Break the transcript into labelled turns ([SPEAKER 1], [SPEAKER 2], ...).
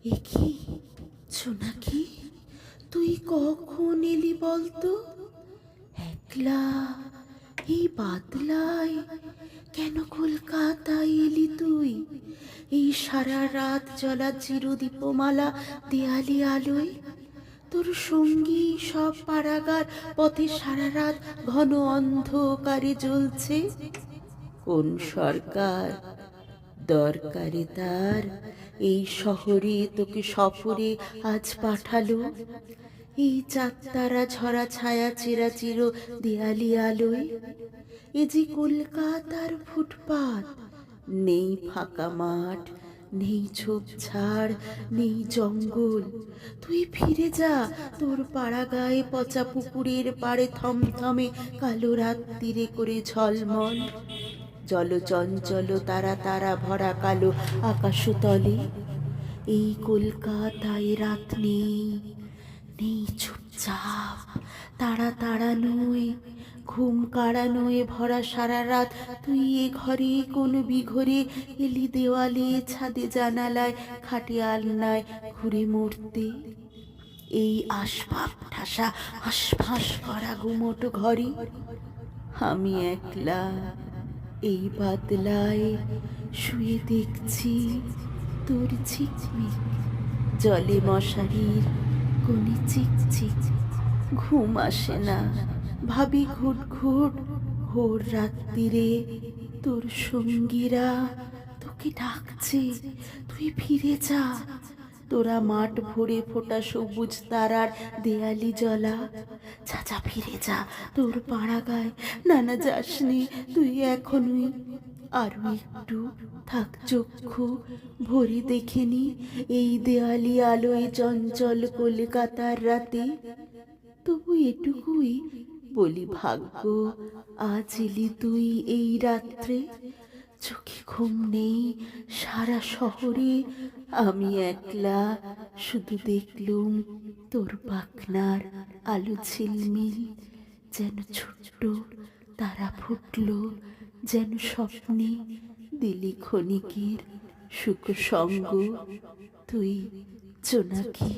[SPEAKER 1] এ কি জোনাকি, তুই কখন এলি বলতো? একলা এই বাদলায় কেন কলকাতায় এলি তুই? এই সারা রাত জ্বলা চিরদীপমালা দেয়ালি আলোয় তোর সঙ্গী সব পাড়াগার পথে সারা রাত ঘন অন্ধকারে জ্বলছে। কোন সরকার দরকারে তার এই শহরে তোকে সফরে আজ পাঠালো? এই চাঁদতারা ঝরা ছায়া চিরাচির দেয়ালি আলোয়। এ যে কলকাতার ফুটপাত, নেই ফাঁকা মাঠ, নেই ঝোপঝাড়, নেই জঙ্গল। তুই ফিরে যা তোর পাড়া গায়ে পচা পুকুরের পাড়ে থমথমে কালো রাত্রিরে করে ঝলমল জলচঞ্চল তারা তারা ভরা কালো আকাশতলে। এই কলকাতায় রাত নেই, নেই চুপচাপ তারা তারা নয়, ঘুম কাড়া নয় ভরা সারা রাত। তুই এ ঘরে কোন বিঘরে এলি দেওয়ালে ছাদে জানালায় খাটে আলনায় ঘুরে মরতে। এই আসবাব ঠাসা হাঁসফাঁস করা গুমোট ঘরে আমি একলা এই বাদলায় শুয়ে দেখছি তোর ঝিকমিক জলে মশারির কোণে চিকচিক। ঘুম আসে না, ভাবি ঘুট ঘুট ভোর রাত্রিরে তোর সঙ্গীরা তোকে ডাকছে, তুই ফিরে যা। তোরা মাঠ ভরে ফোটা সবুজ তারার দেয়ালি জ্বলা। চাচা ফিরে যা তোর পাড়া গায়, নানা যাসনি তুই এখনই। আরো একটু থাক চক্ষু ভরে দেখেনি এই দেয়ালি আলোয় চঞ্চল কলকাতার রাতে। তবু এটুকুই বলি ভাগ্য, আজ এলি তুই এই রাত্রে। চোখে ঘুম নেই সারা শহরে, আমি একলা শুধু দেখলুম তোর পাখনার আলো ঝিলমিল। যেন ছোট্ট তারা ফুটলো, যেন স্বপ্নে দিলি ক্ষণিকের সুখ সঙ্গ। তুই জোনাকি।